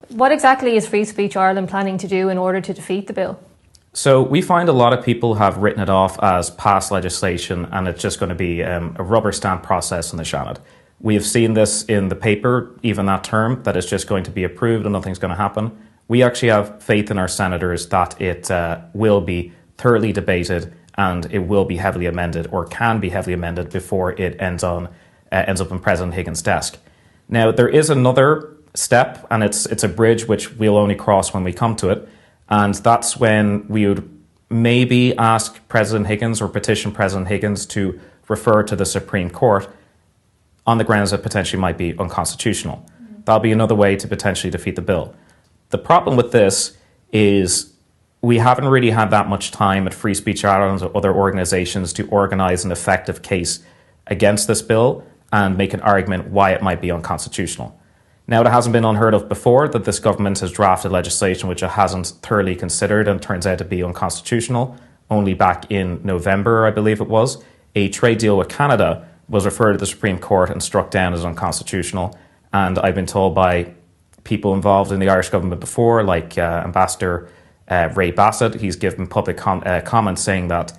What exactly is Free Speech Ireland planning to do in order to defeat the bill? So we find a lot of people have written it off as past legislation and it's just going to be a rubber stamp process in the Seanad. We have seen this in the paper, even that term, that it's just going to be approved and nothing's going to happen. We actually have faith in our senators that it will be thoroughly debated and it will be heavily amended, or can be heavily amended, before it ends up on President Higgins' desk. Now, there is another step, and it's a bridge which we'll only cross when we come to it, and that's when we would maybe ask President Higgins or petition President Higgins to refer to the Supreme Court on the grounds that potentially might be unconstitutional. That'll be another way to potentially defeat the bill. The problem with this is we haven't really had that much time at Free Speech Ireland or other organisations to organise an effective case against this bill and make an argument why it might be unconstitutional. Now, it hasn't been unheard of before that this government has drafted legislation which it hasn't thoroughly considered and turns out to be unconstitutional. Only back in November, I believe it was, a trade deal with Canada was referred to the Supreme Court and struck down as unconstitutional. And I've been told by people involved in the Irish government before, like Ambassador Ray Bassett, he's given public comments saying that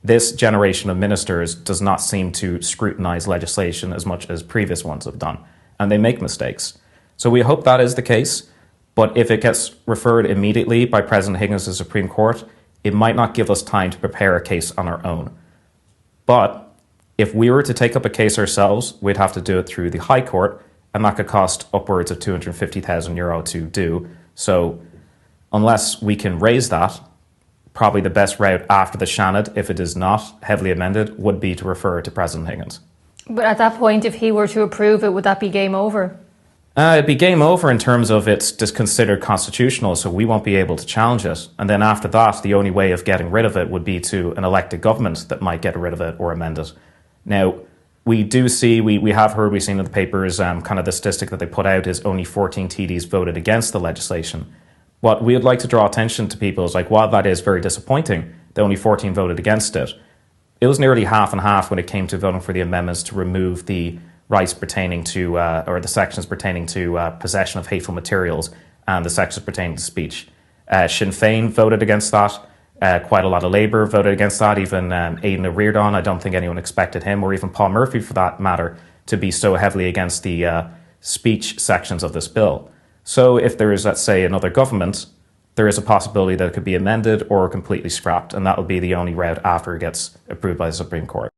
this generation of ministers does not seem to scrutinise legislation as much as previous ones have done, and they make mistakes. So we hope that is the case, but if it gets referred immediately by President Higgins to the Supreme Court, it might not give us time to prepare a case on our own. But if we were to take up a case ourselves, we'd have to do it through the High Court, and that could cost upwards of €250,000 to do. So unless we can raise that, probably the best route after the Seanad, if it is not heavily amended, would be to refer to President Higgins. But at that point, if he were to approve it, would that be game over? It'd be game over in terms of it's just considered constitutional, so we won't be able to challenge it. And then after that, the only way of getting rid of it would be to an elected government that might get rid of it or amend it. Now, we do see, we have heard, we've seen in the papers, kind of the statistic that they put out is only 14 TDs voted against the legislation. What we would like to draw attention to people is, like, while that is very disappointing, that only 14 voted against it, it was nearly half and half when it came to voting for the amendments to remove the rights pertaining to, or the sections pertaining to possession of hateful materials and the sections pertaining to speech. Sinn Féin voted against that. Quite a lot of Labour voted against that. Even Aidan O'Riordan, I don't think anyone expected him, or even Paul Murphy for that matter, to be so heavily against the speech sections of this bill. So if there is, let's say, another government, there is a possibility that it could be amended or completely scrapped, and that will be the only route after it gets approved by the Supreme Court.